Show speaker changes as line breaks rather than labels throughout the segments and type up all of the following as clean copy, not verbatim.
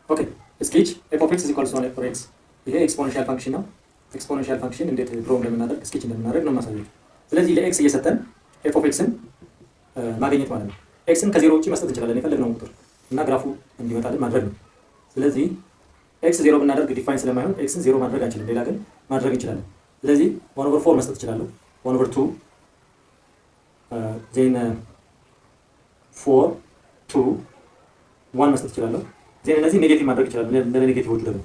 ኦኬ ስኬች ኤፍ ኦፍ ኤክስ ኢዝ ኢኳልስ ቱ 1 ፎር ኤክስ። ይሄ ኤክስፖኔንሻል ፋንክሽን ነው። ኤክስፖኔንሻል ፋንክሽን እንዴት ድሮ እንደምናደርግ ስኬች እንደምናደርግ ነው ማሳየው። ስለዚህ ለኤክስ እየሰጠን ኤፍ ኦፍ ኤክስን ማግኘት ማለት ነው። ኤክስን ከዜሮ ውጪ መስጠት እንችላለን የፈለግነውን ቁጥር እና ግራፉ እንዲመጣልን ማድረግ ነው። ስለዚህ ኤክስ ዜሮ ብናደርግ ዲፋይን ስለማይሆን ኤክስን ዜሮ ማድረግ አንችልም፣ ሌላ ግን ማድረግ እንችላለን። ስለዚህ 1/4 መስጠት እችላለሁ። 1/2 ዜን 4 2 1 መስጠት እችላለሁ። ዜን እነዚህ ኔጌቲቭ ማድረግ እችላለሁ። ለኔጌቲቮቹ ደግሞ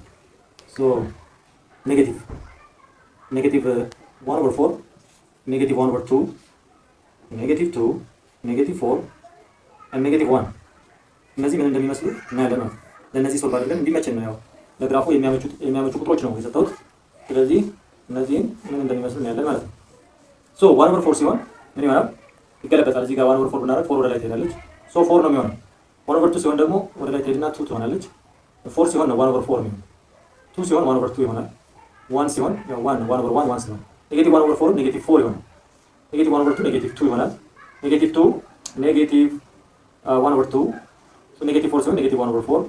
ሶ ኔጌቲቭ 1/4 ኔጌቲቭ 1/2 ኔጌቲቭ 2 ኔጌቲቭ 4 ኔጌቲቭ 1 እነዚህ ምን እንደሚመስሉ እናያለን ማለት ነው። ለእነዚህ ሶልቭ አድርገን እንዲመችን ነው። ያው ለግራፉ የሚያመቹ ቁጥሮች ነው የሰጠሁት። ስለዚህ እነዚህን ምን እንደሚመስሉ እናያለን ማለት ነው። ሶ 1/4 ሲሆን ምን ይሆናል? ይገለበጣል። እዚህ ጋር 1/4 ብናደርግ 4 ወደ ላይ ትሄዳለች። ሶ 4 ነው የሚሆነው። 1/2 ሲሆን ደግሞ ወደ ላይ ትሄድና 2 ትሆናለች። 4 ሲሆን ነው 1/4 የሚሆነው። 2 ሲሆን 1/2 ይሆናል። 1 ሲሆን ያው 1/1 1 ሲሆን ኔጌቲቭ 1/4 ኔጌቲቭ 4 ይሆናል። ኔጌቲቭ 1/2 ኔጌቲቭ 2 ይሆናል። ኔጌቲቭ 2 ኔጌቲቭ 1/2 ሶ ኔጌቲቭ 4 ሲሆን ኔጌቲቭ 1/4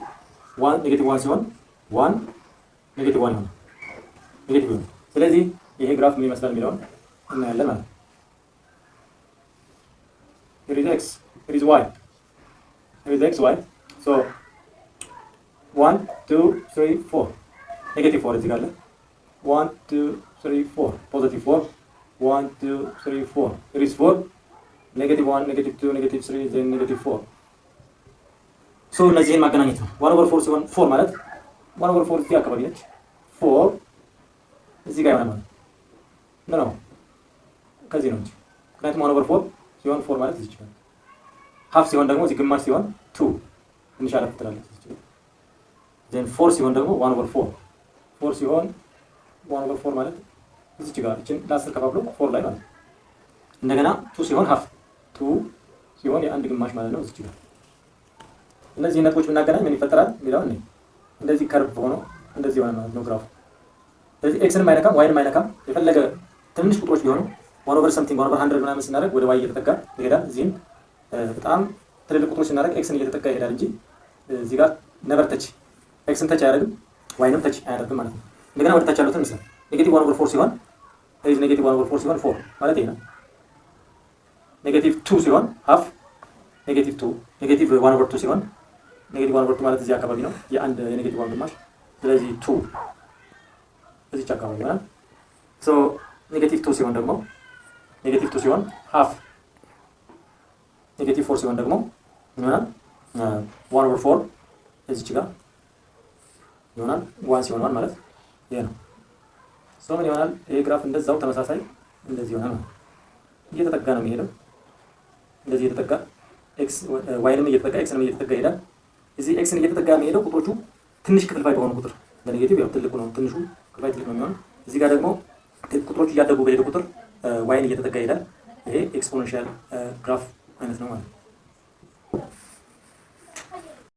1 ኔጌቲቭ 1 ሲሆን 1 ኔጌቲቭ 1 ይሆናል። ኔጌቲቭ ይሆናል። ስለዚህ ይሄ ግራፍ ምን ይመስላል የሚለውን እናያለን ማለት ነው። Here is x, here is y. Here is x, y. So 1 2 3 4 ኔጌቲቭ 4 እዚህ ጋር አለ። 1 2 3 4 ፖዚቲቭ 4 1 2 3 4 here is 4 ኔጌቲቭ 1 ኔጌቲቭ 2 ኔጌቲቭ 3 then ኔጌቲቭ 4 ሶ እነዚህን ማገናኘት ነው። 1/4 ሲሆን 4 ማለት 1/4 እዚህ አካባቢ ነች። 4 እዚህ ጋር ይሆናል ማለት ነው። ከዚህ ነው እንጂ ምክንያቱም 1/4 ሲሆን 4 ማለት እዚህ ይችላል። ሃፍ ሲሆን ደግሞ እዚህ ግማሽ ሲሆን 2 ትንሽ አለፍ ትላለች እዚህ ይችላል። then 4 ሲሆን ደግሞ 1/4 4 ሲሆን 1/4 ማለት እዚህ ጋር እቺን ለ10 ከፋፍሎ 4 ላይ ማለት ነው። እንደገና 2 ሲሆን ሃፍ 2 ሲሆን የአንድ ግማሽ ማለት ነው እዚህ ጋር። እነዚህ ነጥቦች ብናገናኝ ምን ይፈጠራል የሚለውን ነው። እንደዚህ ከርቭ ሆኖ እንደዚህ ሆነ ማለት ነው ግራፉ። ስለዚህ ኤክስንም አይነካም ዋይንም አይነካም። የፈለገ ትንሽ ቁጥሮች ቢሆኑ 1/something 1/100 ምናምን ስናደርግ ወደ ዋይ እየተጠጋ ይሄዳል። እዚህም በጣም ትልልቅ ቁጥሮች ስናደርግ ኤክስን እየተጠጋ ይሄዳል እንጂ እዚህ ጋር ነበር ተች ኤክስን ተች አያደርግም ዋይንም ተች አያደርግም ማለት ነው። እንደገና ወደ ታች ያሉትን ምስል ኔጌቲቭ 1/4 ሲሆን እዚህ ኔጌቲቭ 1/4 ሲሆን 4 ማለት ይሄ ነው። ኔጌቲቭ 2 ሲሆን ሃፍ ኔጌቲቭ 2 ኔጌቲቭ 1/2 ሲሆን ኔጌቲቭ 1/2 ማለት እዚህ አካባቢ ነው የአንድ የኔጌቲቭ 1 ግማሽ። ስለዚህ 2 እዚህ አካባቢ ይሆናል። ሶ ኔጌቲቭ 2 ሲሆን ደግሞ ኔጌቲቭ 2 ሲሆን ሃፍ ኔጌቲቭ 4 ሲሆን ደግሞ ምን ይሆናል? 1/4 እዚህ ጋር ይሆናል። 1 ሲሆን 1 ማለት ይሄ ነው። ሶ ምን ይሆናል? ይሄ ግራፍ እንደዛው ተመሳሳይ እንደዚህ ይሆናል። እየተጠጋ ነው የሚሄደው። እንደዚህ እየተጠጋ ኤክስ ዋይንም እየተጠጋ ኤክስንም እየተጠጋ ይሄዳል። እዚህ ኤክስን እየተጠጋ የሚሄደው ቁጥሮቹ ትንሽ ክፍልፋይ በሆኑ ቁጥር ለኔጌቲቭ ያው ትልቁ ነው ትንሹ ክፍልፋይ ትልቅ ነው የሚሆነው። እዚህ ጋር ደግሞ ቁጥሮቹ እያደጉ በሄዱ ቁጥር ዋይን እየተጠጋ ይሄዳል። ይሄ ኤክስፖኔንሻል ግራፍ አይነት ነው ማለት ነው።